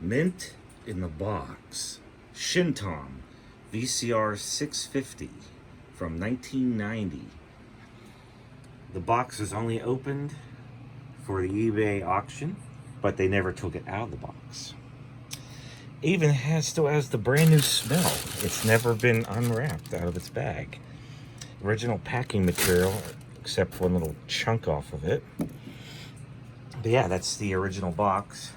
mint in the box. Shintom VCR650 from 1990. The box was only opened for the eBay auction, but they never took it out of the box. Even still has the brand new smell. It's never been unwrapped out of its bag. Original packing material, except for one little chunk off of it. But yeah, that's the original box.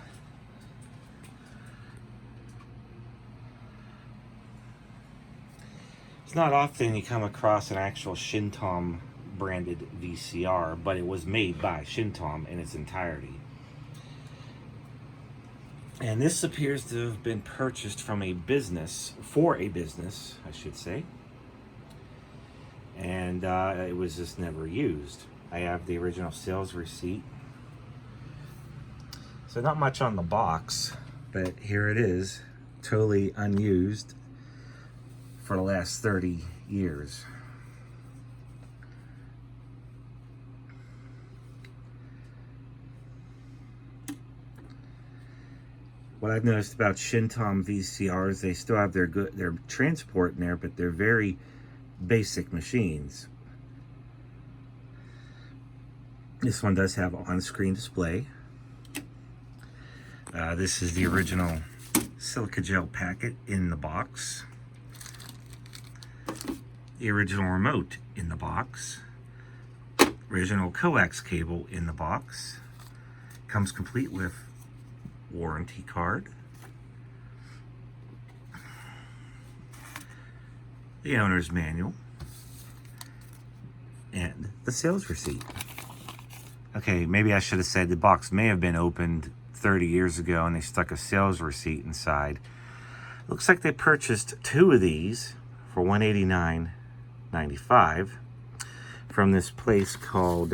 It's not often you come across an actual Shintom branded VCR, but it was made by Shintom in its entirety. And this appears to have been purchased from a business, for a business, I should say. And it was just never used. I have the original sales receipt. So not much on the box, but here it is, totally unused for the last 30 years. What I've noticed about Shintom VCRs, they still have their transport in there, but they're very basic machines. This one does have on-screen display. This is the original silica gel packet in the box. The original remote in the box. Original coax cable in the box. Comes complete with warranty card. The owner's manual. And the sales receipt. Okay, maybe I should have said the box may have been opened 30 years ago and they stuck a sales receipt inside. Looks like they purchased 2 of these for $189.95 from this place called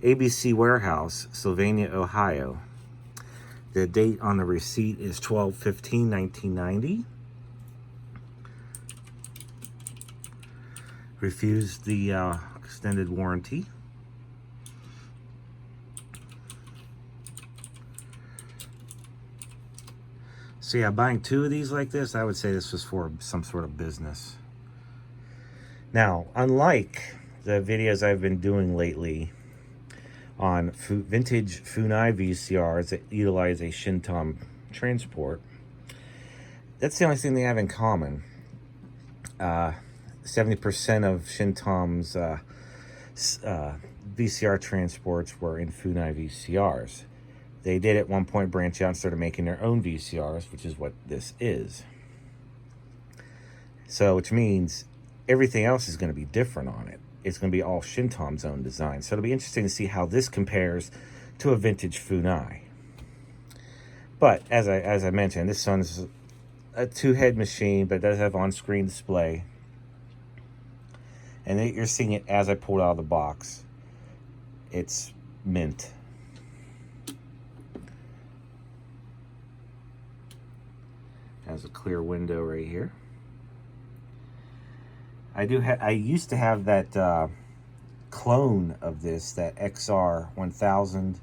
ABC Warehouse, Sylvania, Ohio. The date on the receipt is 12/15/1990. Refused the extended warranty. So yeah, buying 2 of these like this, I would say this was for some sort of business. Now, unlike the videos I've been doing lately on vintage Funai VCRs that utilize a Shintom transport, that's the only thing they have in common. 70% of Shintom's VCR transports were in Funai VCRs. They did at one point branch out and started making their own VCRs, which is what this is. So, which means everything else is going to be different on it. It's going to be all Shintom's own design. So it'll be interesting to see how this compares to a vintage Funai. But as I mentioned, this one's a 2-head machine, but it does have on-screen display. And you're seeing it as I pulled out of the box. It's mint. Has a clear window right here. I used to have that clone of this, that XR1000,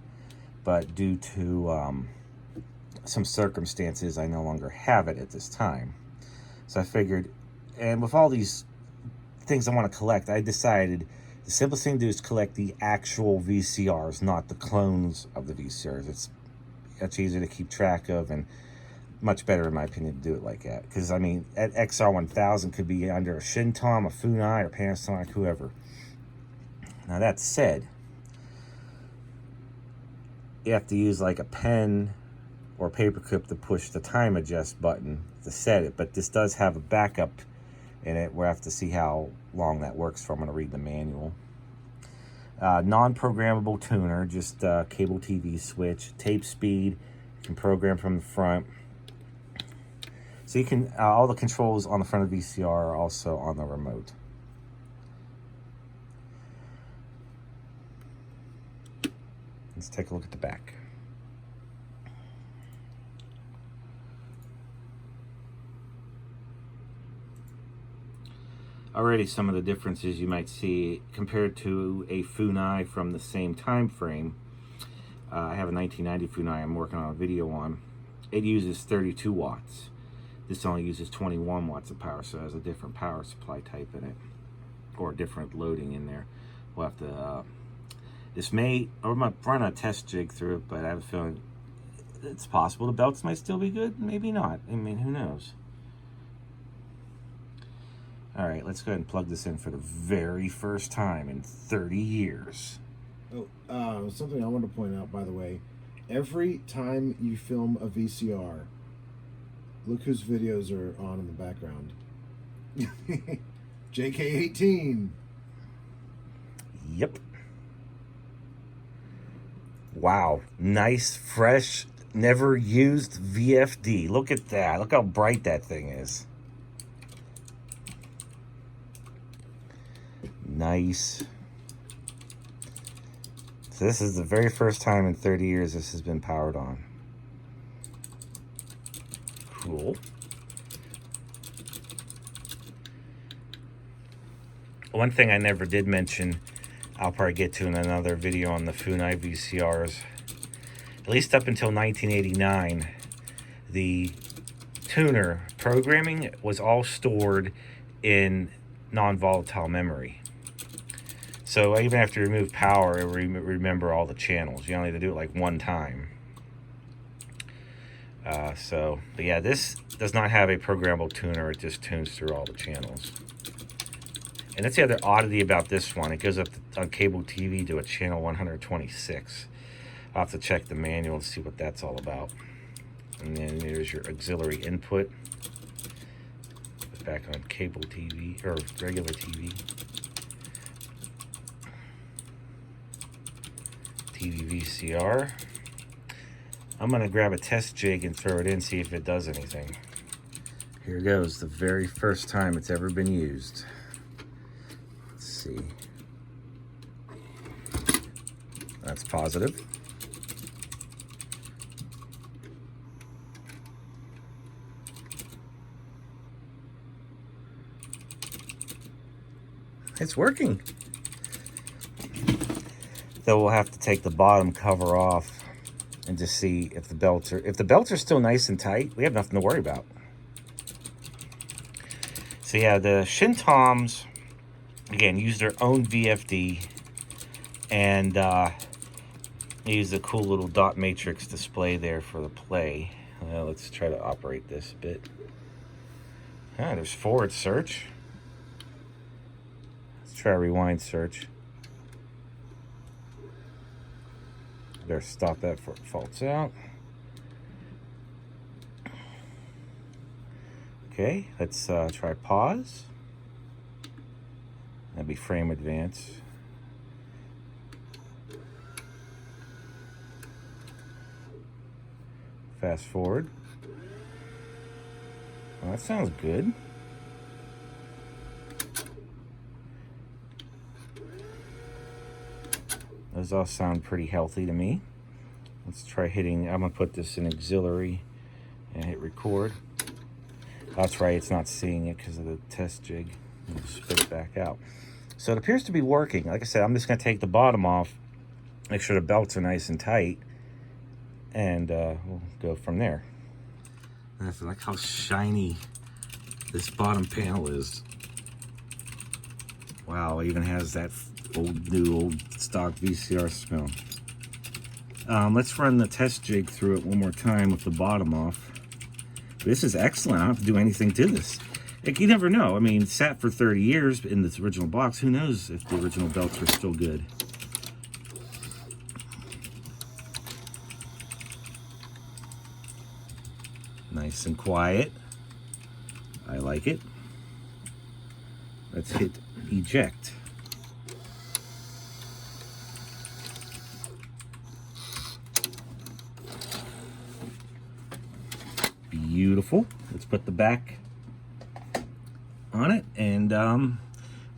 but due to some circumstances, I no longer have it at this time. So I figured, and with all these things I want to collect, I decided the simplest thing to do is collect the actual VCRs, not the clones of the VCRs. It's much easier to keep track of and much better, in my opinion, to do it like that. Because, I mean, that XR1000 could be under a Shintom, a Funai, or Panasonic, whoever. Now, that said, you have to use like a pen or a paperclip to push the time adjust button to set it. But this does have a backup in it. We'll have to see how long that works for. I'm going to read the manual. Non-programmable tuner, just cable TV switch. Tape speed, you can program from the front. So you can, all the controls on the front of the VCR are also on the remote. Let's take a look at the back. Already some of the differences you might see compared to a Funai from the same time frame. I have a 1990 Funai I'm working on a video on. it uses 32 watts. This only uses 21 watts of power, so it has a different power supply type in it, or different loading in there. We'll have to, this may, or might run a test jig through it, but I have a feeling it's possible the belts might still be good, maybe not. I mean, who knows? All right, let's go ahead and plug this in for the very first time in 30 years. Oh, something I want to point out, by the way. Every time you film a VCR, look whose videos are on in the background. JK18. Yep. Wow. Nice, fresh, never used VFD. Look at that. Look how bright that thing is. Nice. So this is the very first time in 30 years this has been powered on. Cool. One thing I never did mention, I'll probably get to in another video on the Funai VCRs. At least up until 1989, the tuner programming was all stored in non-volatile memory. So even after you remove power, it will remember all the channels. You only have to do it like one time. But yeah, this does not have a programmable tuner. It just tunes through all the channels. And that's the other oddity about this one. It goes up on cable TV to a channel 126. I'll have to check the manual to see what that's all about. And then there's your auxiliary input. Back on cable TV, or regular TV. TV VCR. I'm gonna grab a test jig and throw it in, see if it does anything. Here goes, the very first time it's ever been used. Let's see. That's positive. It's working. Though we'll have to take the bottom cover off and just see if the belts are still nice and tight. We have nothing to worry about. So yeah, the Shintoms again use their own VFD and use a cool little dot matrix display there for the play. Let's try to operate this a bit. There's forward search. Let's try a rewind search. Better stop that before it faults out. Okay, let's try pause. That'd be frame advance. Fast forward. Well, that sounds good. Those all sound pretty healthy to me. Let's try hitting, I'm gonna put this in auxiliary and hit record. That's right, it's not seeing it because of the test jig. We'll spit it back out. So it appears to be working. Like I said, I'm just gonna take the bottom off, make sure the belts are nice and tight, and we'll go from there. I like how shiny this bottom panel is. Wow, it even has that old stock VCR smell. Let's run the test jig through it one more time with the bottom off. This is excellent. I don't have to do anything to this. Like, you never know. I mean, it sat for 30 years in this original box. Who knows if the original belts are still good. Nice and quiet. I like it. Let's hit eject. Beautiful. Let's put the back on it, and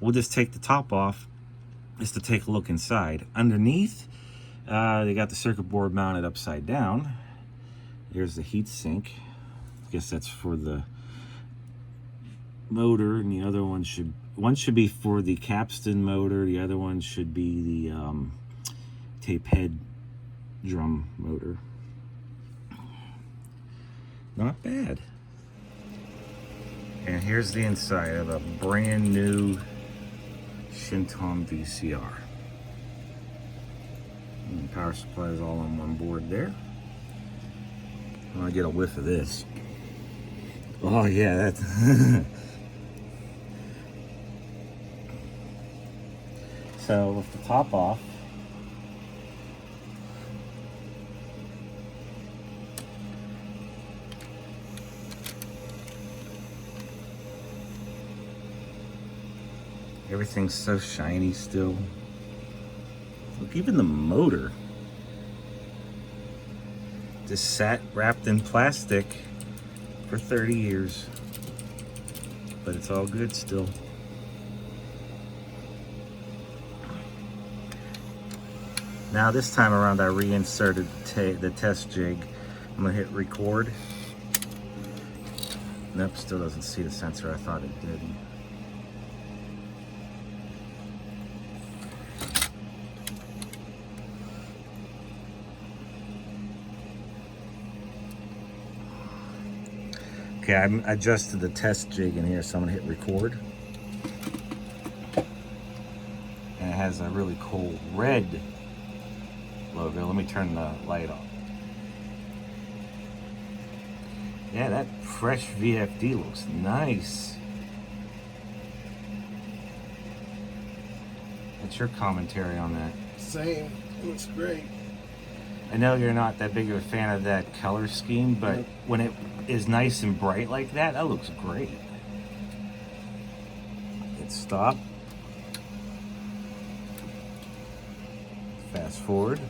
we'll just take the top off just to take a look inside. Underneath, they got the circuit board mounted upside down. Here's the heat sink. I guess that's for the motor, and the other one should be for the capstan motor. The other one should be the tape head drum motor. Not bad. And here's the inside of a brand new Shintom VCR. And power supply is all on one board there. I want to get a whiff of this. Oh yeah, that's so with the top off, everything's so shiny still. Look, even the motor just sat wrapped in plastic for 30 years, but it's all good still. Now this time around I reinserted the test jig. I'm gonna hit record. Nope, still doesn't see the sensor. I thought it did. Okay, I adjusted the test jig in here, so I'm gonna hit record. And it has a really cool red logo. Let me turn the light off. Yeah, that fresh VFD looks nice. What's your commentary on that? Same. It looks great. I know you're not that big of a fan of that color scheme, but when it is nice and bright like that, that looks great. Hit stop. Fast forward.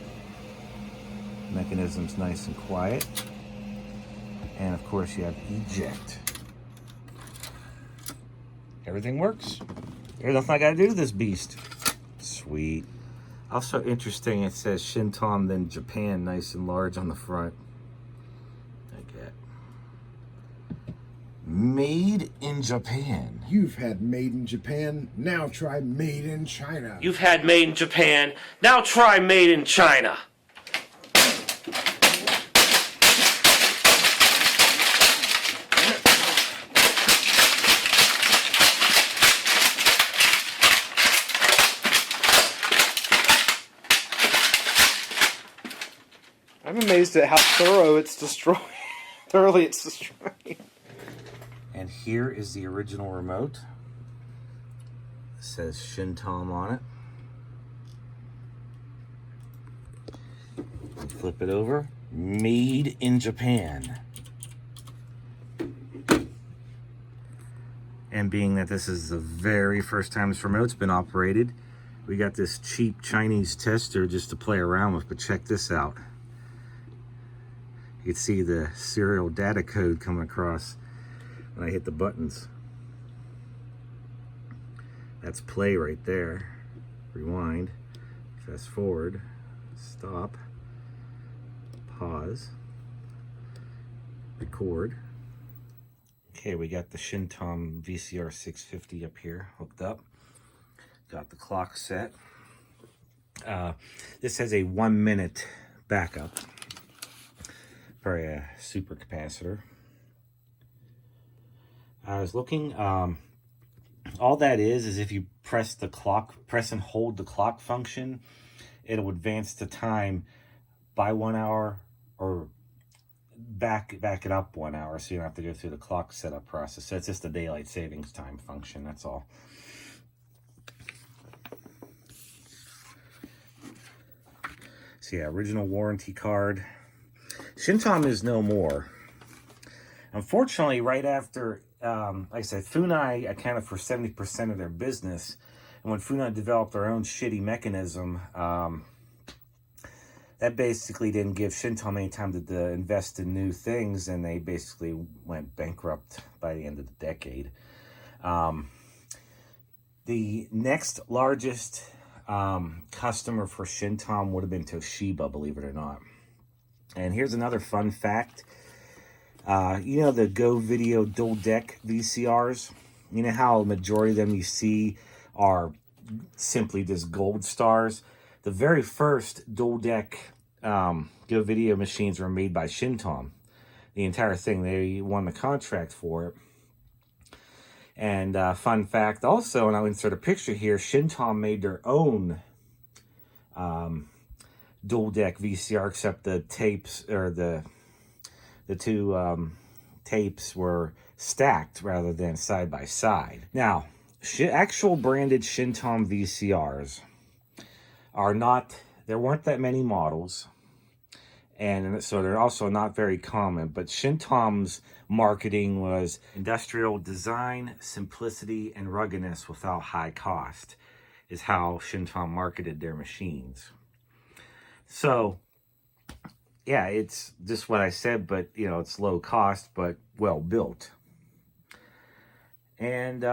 Mechanism's nice and quiet. And of course you have eject. Everything works. There's nothing I gotta do to this beast. Sweet. Also interesting, it says Shintom, then Japan, nice and large on the front. Like that. Made in Japan. You've had made in Japan, now try made in China. You've had made in Japan, now try made in China. I'm amazed at how thoroughly it's destroying. And here is the original remote. It says Shintom on it. Flip it over. Made in Japan. And being that this is the very first time this remote's been operated, we got this cheap Chinese tester just to play around with, but check this out. You can see the serial data code coming across when I hit the buttons. That's play right there. Rewind, fast forward, stop, pause, record. Okay, we got the Shintom VCR650 up here hooked up. Got the clock set. This has a 1 minute backup for a super capacitor. I was looking, all that is if you press and hold the clock function, it'll advance the time by 1 hour or back it up 1 hour, so you don't have to go through the clock setup process. So it's just a daylight savings time function, that's all. So yeah, original warranty card. Shintom is no more. Unfortunately, right after, like I said, Funai accounted for 70% of their business. And when Funai developed their own shitty mechanism, that basically didn't give Shintom any time to invest in new things, and they basically went bankrupt by the end of the decade. The next largest customer for Shintom would have been Toshiba, believe it or not. And here's another fun fact. You know the Go Video dual deck VCRs? You know how a majority of them you see are simply just gold stars? The very first dual deck Go Video machines were made by Shintom. the entire thing. They won the contract for it. And fun fact also, and I'll insert a picture here, Shintom made their own dual deck VCR, except the tapes, or the two tapes were stacked rather than side by side. Now, actual branded Shintom VCRs are not, there weren't that many models, and so they're also not very common, but Shintom's marketing was industrial design, simplicity, and ruggedness without high cost, is how Shintom marketed their machines. So, yeah, it's just what I said, but, you know, it's low cost, but well built. And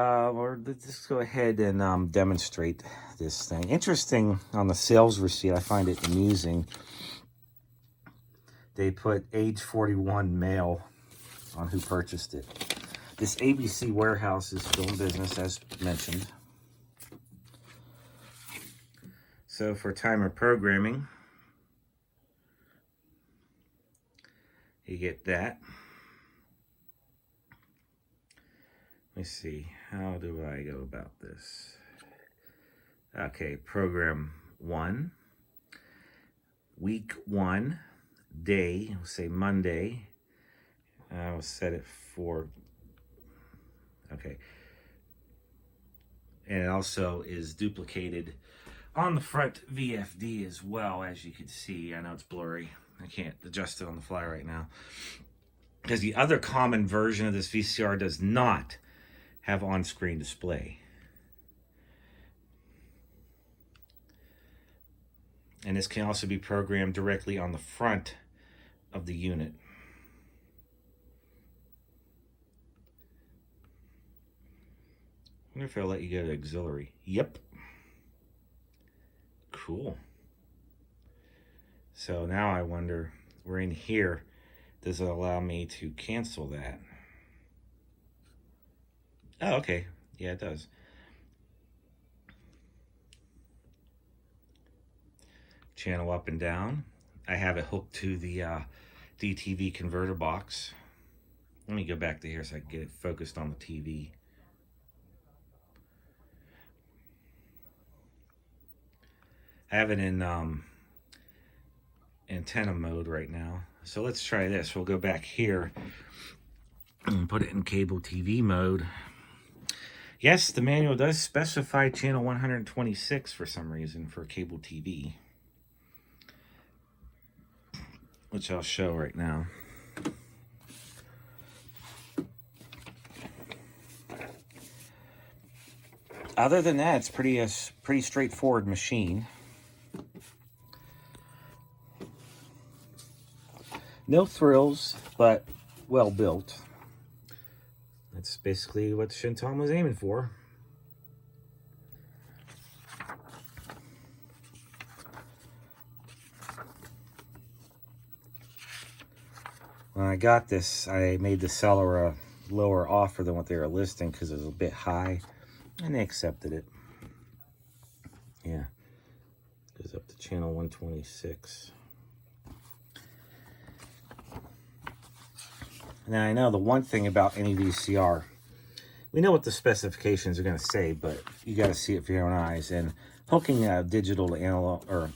let's just go ahead and demonstrate this thing. Interesting, on the sales receipt, I find it amusing. They put age 41 male on who purchased it. This ABC warehouse is still in business, as mentioned. So for timer programming, you get that. Let me see, how do I go about this? Okay, program 1, week 1, day, we'll say Monday. I'll set it for, okay. And it also is duplicated on the front VFD as well, as you can see. I know it's blurry. I can't adjust it on the fly right now, because the other common version of this VCR does not have on-screen display. And this can also be programmed directly on the front of the unit. I wonder if it'll let you go to auxiliary. Yep. Cool. So now I wonder, we're in here, does it allow me to cancel that? Oh, okay. Yeah, it does. Channel up and down. I have it hooked to the DTV converter box. Let me go back to here so I can get it focused on the TV. I have it in antenna mode right now. So let's try this. We'll go back here and put it in cable TV mode. Yes, the manual does specify channel 126 for some reason for cable TV, which I'll show right now. Other than that, it's pretty straightforward machine. No thrills, but well built. That's basically what Shintom was aiming for. When I got this, I made the seller a lower offer than what they were listing because it was a bit high, and they accepted it. Yeah, goes up to channel 126. Now, I know the one thing about any VCR, we know what the specifications are going to say, but you got to see it for your own eyes. And hooking a digital to analog, or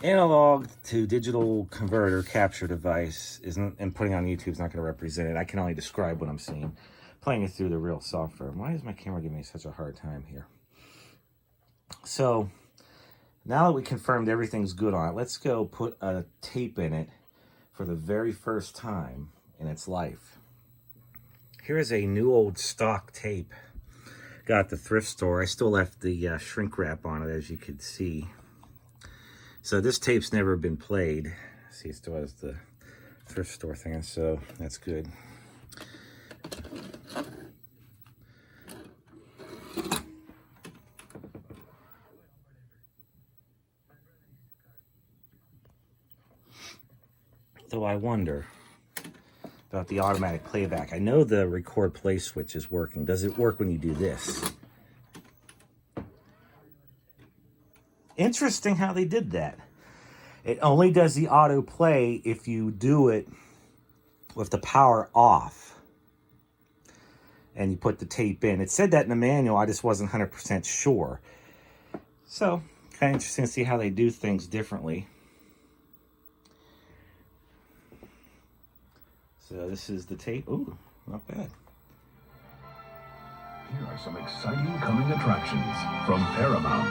analog to digital converter capture device isn't, and putting it on YouTube is not going to represent it. I can only describe what I'm seeing, playing it through the real software. Why is my camera giving me such a hard time here? So now that we confirmed everything's good on it, let's go put a tape in it for the very first time in its life. Here is a new old stock tape. Got at the thrift store. I still left the shrink wrap on it, as you could see. So this tape's never been played. See, it still has the thrift store thing, so that's good. Though I wonder about the automatic playback. I know the record play switch is working. Does it work when you do this? Interesting how they did that. It only does the autoplay if you do it with the power off and you put the tape in. It said that in the manual, I just wasn't 100% sure. So, kind of interesting to see how they do things differently. So this is the tape. Ooh, not bad. Here are some exciting coming attractions from Paramount.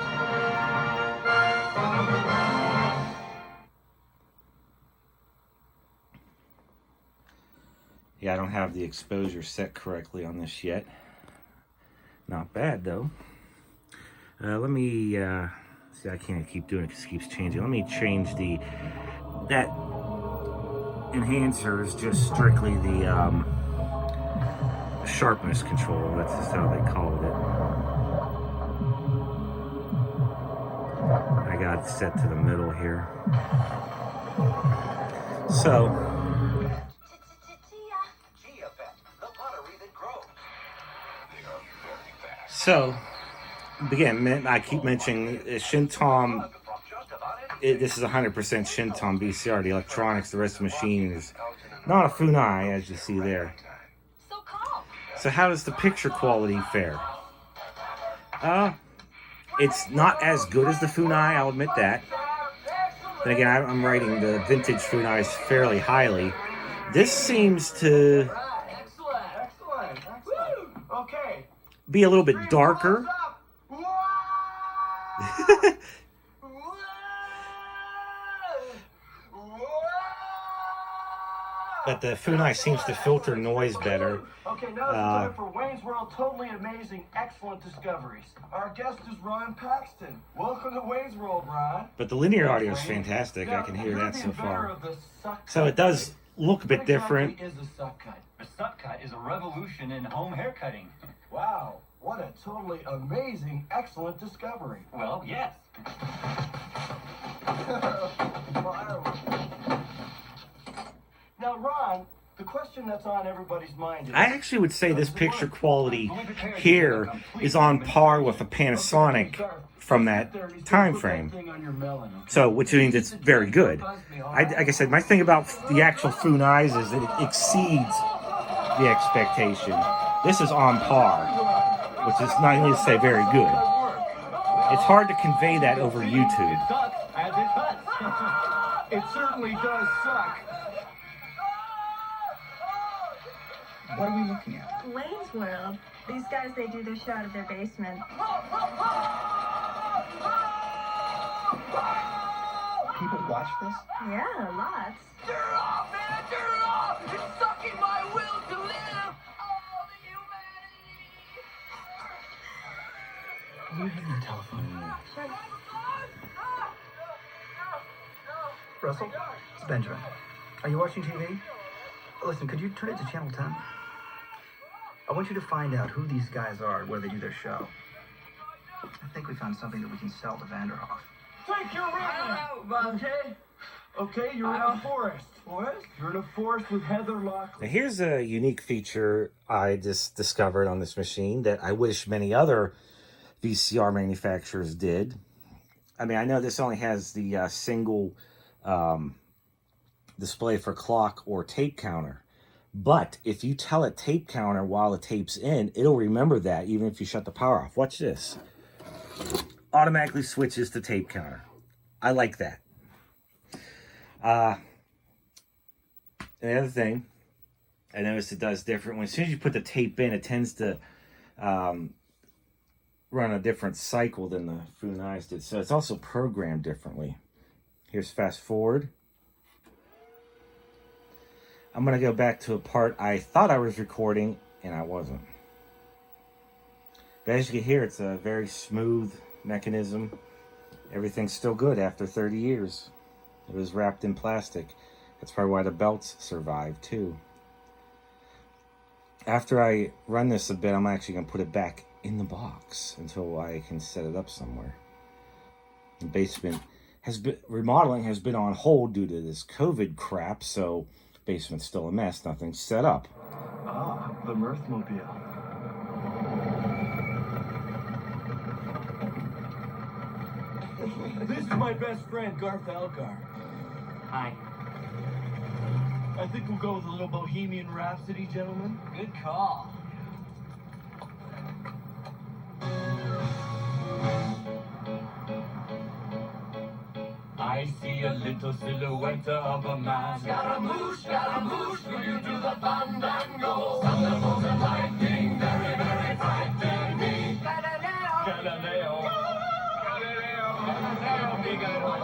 Yeah, I don't have the exposure set correctly on this yet. Not bad, though. Let me, see, I can't keep doing it because it keeps changing. Let me change that enhancer is just strictly the sharpness control. That's just how they call it. I got it set to the middle here. So, again, I keep mentioning Shintom. This is 100% Shintom VCR. The electronics, the rest of the machine is not a Funai, as you see there. So how does the picture quality fare? It's not as good as the Funai, I'll admit that. Then again, I'm rating the vintage Funais fairly highly. This seems to be a little bit darker. But the Funai seems to filter noise better. Okay, now it's time for Wayne's World Totally Amazing Excellent Discoveries. Our guest is Ron Paxton. Welcome to Wayne's World, Ron. But the linear audio is fantastic. I can hear that so far. So it does look a bit different. What exactly is a suck cut? A suck cut is a revolution in home haircutting. Wow, what a totally amazing, excellent discovery. Well, yes. Now, Ron, the question that's on everybody's mind is... I actually would say this picture quality here is on par with a Panasonic from that time frame. So, which means it's very good. Like I said, my thing about the actual Funais is that it exceeds the expectation. This is on par, which is not even to say very good. It's hard to convey that over YouTube. It sucks as it cuts. It certainly does suck. What are we looking at? Wayne's World. These guys, they do their show out of their basement. People watch this? Yeah, lots. Turn it off, man! Turn it off! It's sucking my will to live! All the humanity! Will you give me the telephone? Sure. Russell? It's Benjamin. Are you watching TV? Listen, could you turn it to channel 10? I want you to find out who these guys are, where they do their show. I think we found something that we can sell to Vanderhoff. Take your rhythm! Okay? Okay, you're in a forest. Forest? You're in a forest with Heather Now Locklear. here's a unique feature I just discovered on this machine that I wish many other VCR manufacturers did. I mean, I know this only has the single display for clock or tape counter. But if you tell it tape counter while the tape's in, it'll remember that even if you shut the power off. Watch this. Automatically switches to tape counter. I like that. The other thing, I noticed it does different. As soon as you put the tape in, it tends to run a different cycle than the Funais did. So it's also programmed differently. Here's fast forward. I'm going to go back to a part I thought I was recording, and I wasn't. But as you can hear, it's a very smooth mechanism. Everything's still good after 30 years. It was wrapped in plastic. That's probably why the belts survived, too. After I run this a bit, I'm actually going to put it back in the box until I can set it up somewhere. The basement remodeling has been on hold due to this COVID crap, so basement's still a mess. Nothing's set up. Ah, the Mirthmobile. This is my best friend, Garth Algar. Hi. I think we'll go with a little Bohemian Rhapsody, gentlemen. Good call. I see a little silhouette of a man. Scaramouche, will you do the fandango? Thunderbolt and lightning, very, very frightening me. Galileo, Figaro.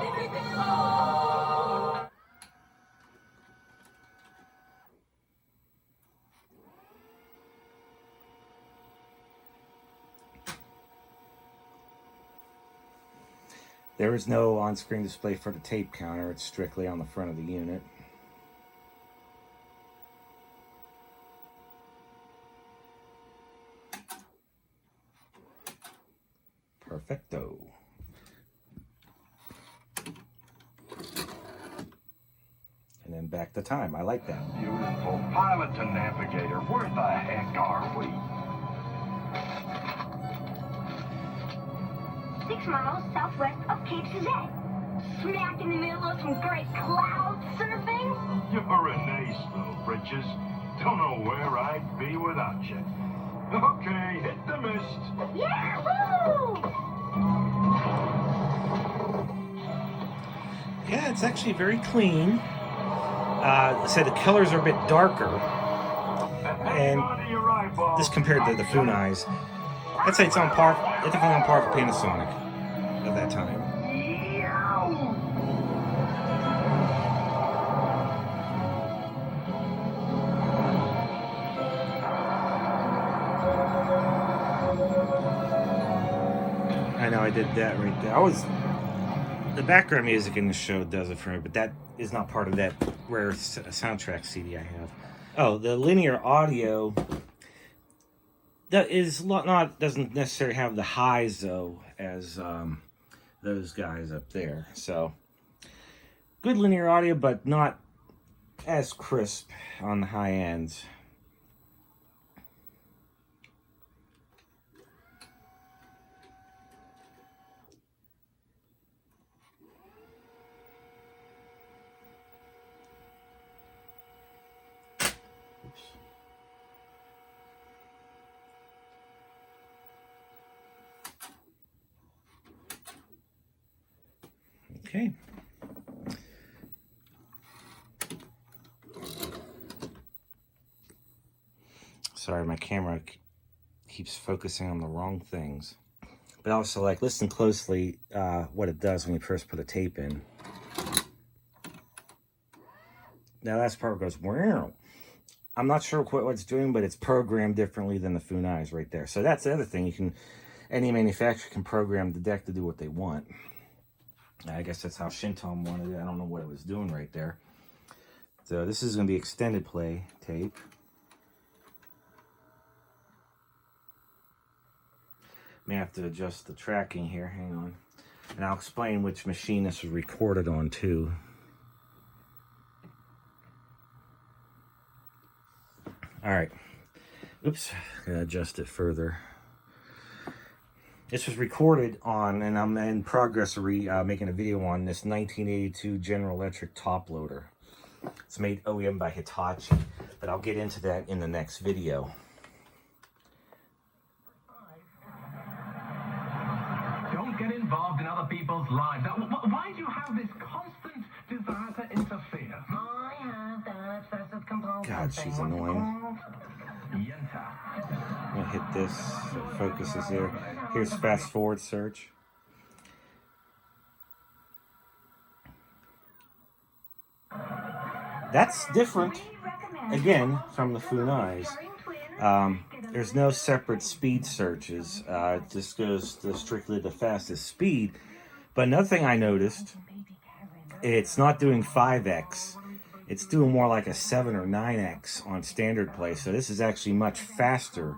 There is no on-screen display for the tape counter. It's strictly on the front of the unit. Perfecto. And then back to time. I like that. Beautiful. Pilot to navigator. Where the heck are we? 6 miles southwest of Cape Suzette. Smack in the middle of some great cloud surfing. You're an ace, little britches. Don't know where I'd be without you. Okay, hit the mist. Yahoo! Yeah, it's actually very clean. So the colors are a bit darker. And this compared to the Funai's, I'd say it's on par. It's definitely on par for Panasonic at that time. I know I did that right there. The background music in the show does it for me, but that is not part of that rare soundtrack CD I have. Oh, the linear audio. That is not doesn't necessarily have the highs though as those guys up there. So good linear audio, but not as crisp on the high ends. Okay. Sorry, my camera keeps focusing on the wrong things. But also, like, listen closely what it does when you first put a tape in. Now, that's part goes, wow. I'm not sure what it's doing, but it's programmed differently than the Funai's right there. So that's the other thing. Any manufacturer can program the deck to do what they want. I guess that's how Shintom wanted it. I don't know what it was doing right there. So this is going to be extended play tape. May have to adjust the tracking here. Hang on. And I'll explain which machine this was recorded on too. Alright. Oops. Gotta adjust it further. This was recorded on, and I'm in progress of making a video on this 1982 General Electric top loader. It's made OEM by Hitachi, but I'll get into that in the next video. Don't get involved in other people's lives. Why do you have this constant desire to interfere? I have that obsessive compulsive God, she's annoying. I'm gonna hit this so it focuses there. Here's fast forward search. That's different, again, from the Funai's. There's no separate speed searches. It just goes strictly the fastest speed. But another thing I noticed, it's not doing 5x. It's doing more like a 7 or 9x on standard play. So this is actually much faster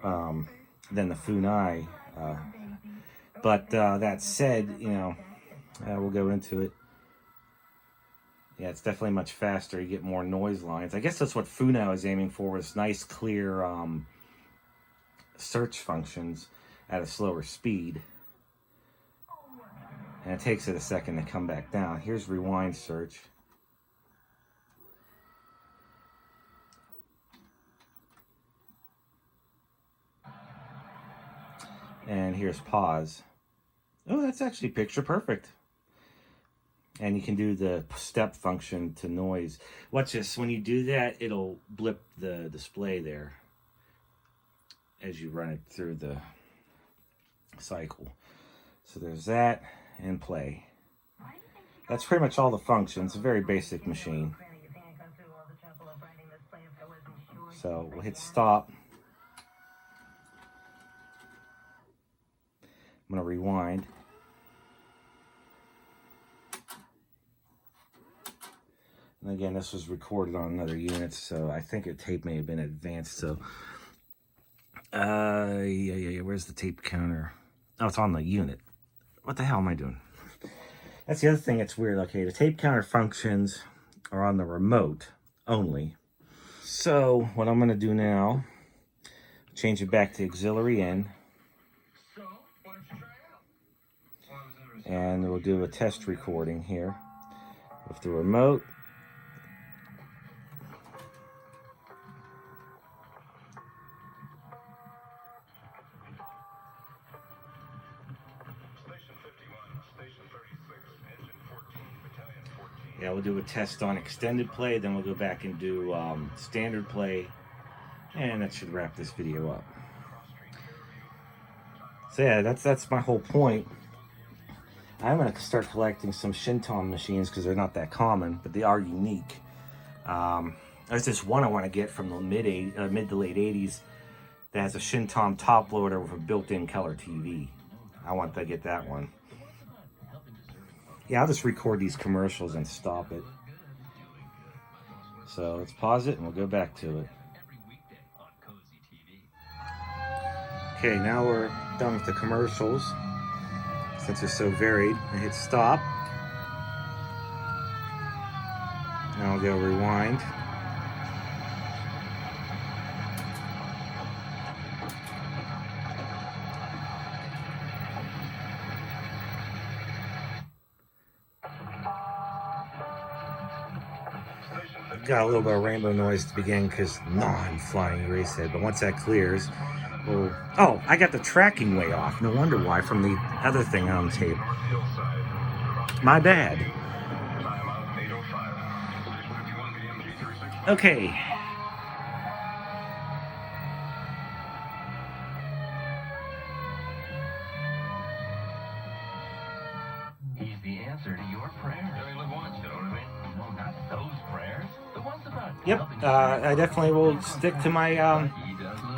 than the Funai. But that said, you know, we'll go into it. Yeah, it's definitely much faster. You get more noise lines. I guess that's what Funai was aiming for, was nice, clear search functions at a slower speed. And it takes it a second to come back down. Here's rewind search. And here's pause. Oh, that's actually picture perfect. And you can do the step function to noise. Watch this. When you do that, it'll blip the display there as you run it through the cycle. So there's that and play. That's pretty much all the functions. A very basic machine. So we'll hit stop. I'm going to rewind. And again, this was recorded on another unit, so I think the tape may have been advanced. So, yeah. Where's the tape counter? Oh, it's on the unit. What the hell am I doing? That's the other thing that's weird. Okay, the tape counter functions are on the remote only. So, what I'm going to do now, change it back to auxiliary in. And we'll do a test recording here with the remote. Yeah, we'll do a test on extended play, then we'll go back and do standard play, and that should wrap this video up. So yeah, that's my whole point. I'm going to start collecting some Shintom machines because they're not that common, but they are unique. There's this one I want to get from the mid to late 80s that has a Shintom top loader with a built-in color TV. I want to get that one. Yeah, I'll just record these commercials and stop it. So let's pause it and we'll go back to it. Okay, now we're done with the commercials. Since it's so varied, I hit stop. Now I'll go rewind. Got a little bit of rainbow noise to begin because non-flying erase head, but once that clears, we'll... Oh, I got the tracking way off. No wonder why from the other thing on tape. My bad. Okay. He's the answer to your prayers. No, not those prayers. The ones about Yep, I definitely will stick to my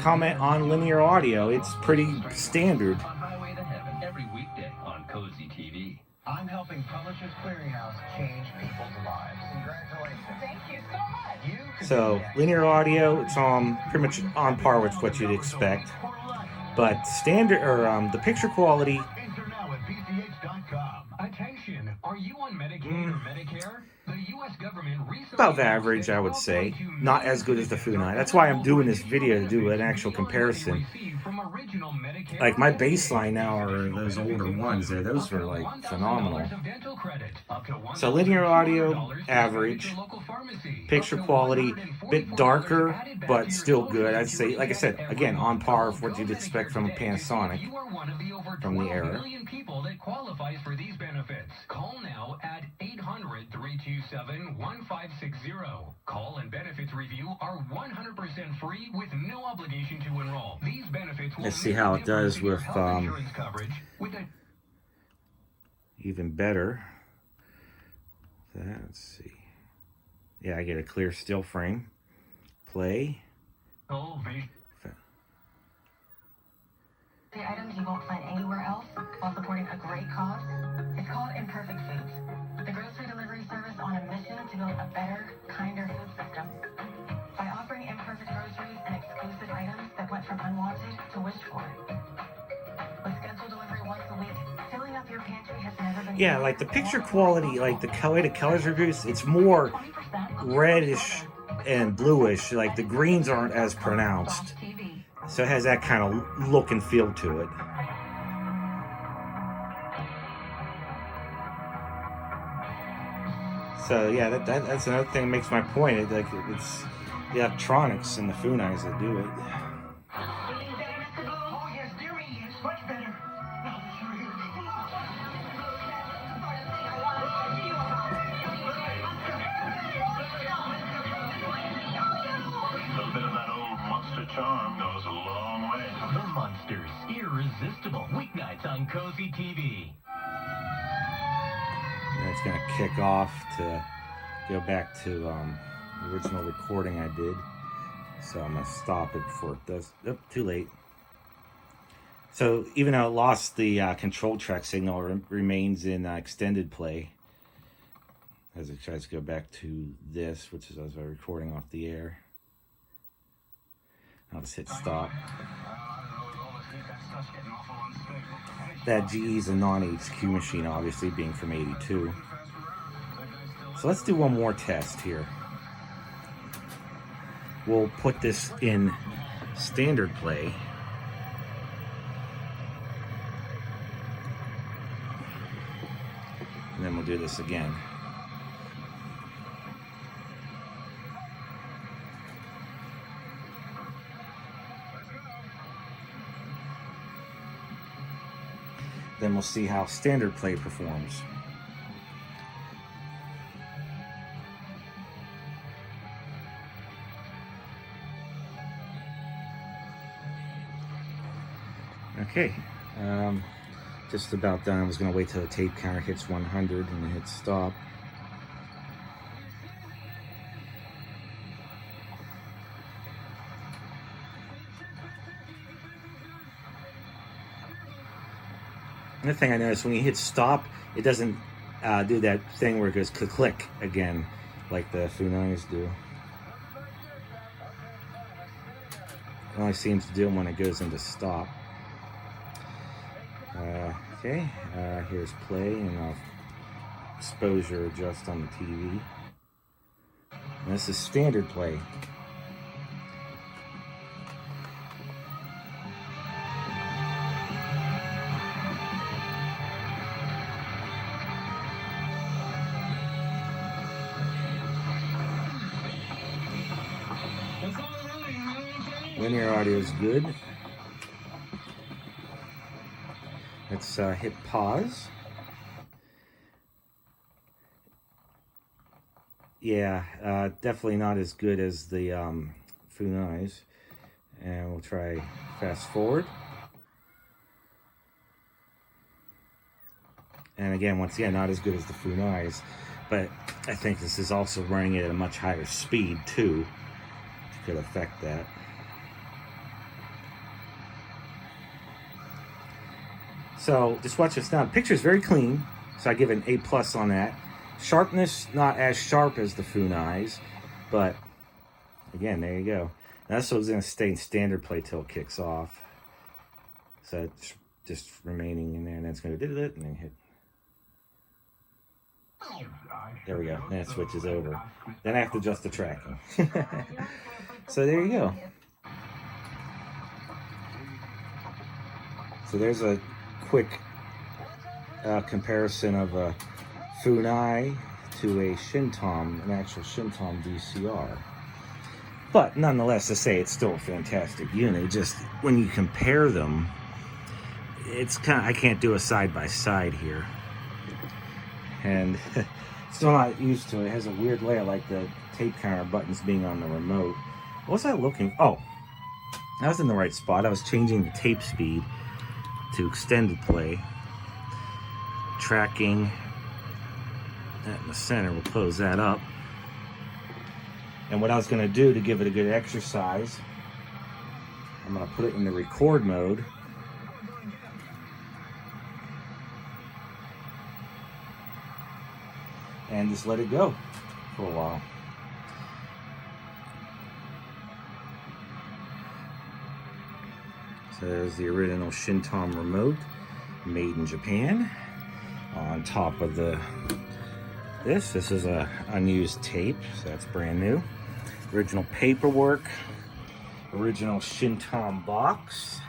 comment on linear audio. It's pretty standard. on Highway to Heaven every weekday on Cozy TV. I'm helping Publishers Clearinghouse change people's lives. Congratulations. Thank you so much. So linear audio, it's pretty much on par with what you'd expect. But standard or the picture quality. Enter now at VCH.com. Attention, are you on Medicaid or Medicare? The U.S. government recently Above average, I would say. Not as good as the Funai. That's why I'm doing this video, to do an actual comparison. Like my baseline now are those older ones there. Those were like phenomenal. So linear audio, average. Picture quality, bit darker, but still good. I'd say, like I said, again, on par with what you'd expect from a Panasonic from the era. Call now at 800-327-1560. Call and benefits review are 100% free with no obligation to enroll. These benefits will Let's see how it does with even better. Let's see. Yeah, I get a clear still frame. Play. The items you won't find anywhere else while supporting a great cause. It's called Imperfect Foods, the grocery delivery service on a mission to build a better, kinder food system. By offering imperfect groceries and exclusive items that went from unwanted to wished for. With scheduled delivery once a week, filling up your pantry has never been... Yeah, like the picture quality, like the way the colors are produced, it's more reddish and bluish. Like the greens aren't as pronounced. So it has that kind of look and feel to it. So yeah, that's another thing that makes my point. It's the electronics and the Funais that do it. Oh, yes, dear me, it's much better. A bit of that old monster charm goes a long way. The Monsters, irresistible. Weeknights on Cozy TV. And it's gonna kick off to go back to the original recording I did. So I'm gonna stop it before it does. Oh, too late. So even though it lost the control track signal, it remains in extended play. As it tries to go back to this, which is as I was recording off the air. I'll just hit stop. That GE is a non-HQ machine, obviously, being from '82. So let's do one more test here. We'll put this in standard play. And then we'll do this again. Then we'll see how standard play performs. Okay, just about done. I was going to wait till the tape counter hits 100 and then hit stop. Another thing I noticed, when you hit stop, it doesn't do that thing where it goes click again, like the Funais do. It only seems to do them when it goes into stop. Okay, here's play, and I'll exposure adjust on the TV. And this is standard play. Linear audio is good. Let's hit pause. Yeah, definitely not as good as the Funais. And we'll try fast forward. And again, once again, not as good as the Funais. But I think this is also running it at a much higher speed too, which could affect that. So just watch this now. The picture is very clean, so I give an A+ on that. Sharpness, not as sharp as the Funais, but again, there you go. Now this one's going to stay in standard play till it kicks off. So it's just remaining in there, and then it's going to do it, and then hit. There we go. Then it switches over. Then I have to adjust the tracking. So there you go. So there's a quick comparison of a Funai to a Shintom, an actual Shintom VCR. But nonetheless, to say it's still a fantastic unit. Just when you compare them, it's kind of, I can't do a side by side here, and still not used to it. It has a weird layout, like the tape counter buttons being on the remote. What was I looking? Oh, I was in the right spot. I was changing the tape speed to extended play. Tracking that in the center, we'll close that up. And what I was going to do to give it a good exercise, I'm going to put it in the record mode. And just let it go for a while. So there's the original Shintom remote, made in Japan. On top of this is a unused tape, so that's brand new. Original paperwork, original Shintom box.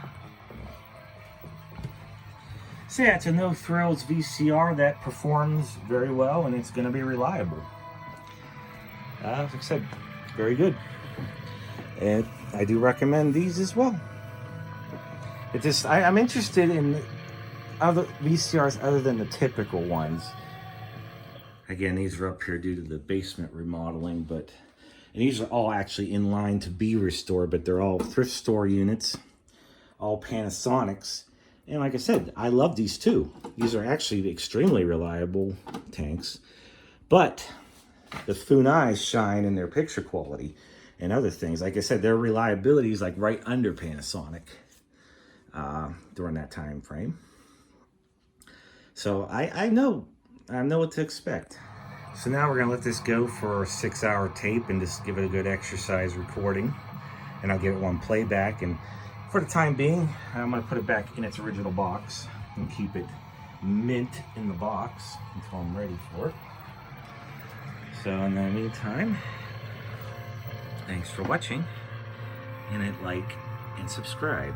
So yeah, it's a no frills VCR that performs very well, and it's going to be reliable. like I said, very good. And I do recommend these as well. It just, I'm interested in other VCRs other than the typical ones. Again, these are up here due to the basement remodeling, and these are all actually in line to be restored, but they're all thrift store units, all Panasonics. And like I said, I love these too. These are actually extremely reliable tanks, but the Funais shine in their picture quality and other things. Like I said, their reliability is like right under Panasonic during that time frame. So I know what to expect. So now we're gonna let this go for a 6-hour tape and just give it a good exercise recording. And I'll give it one playback. And for the time being, I'm gonna put it back in its original box and keep it mint in the box until I'm ready for it. So in the meantime, thanks for watching, and hit like and subscribe.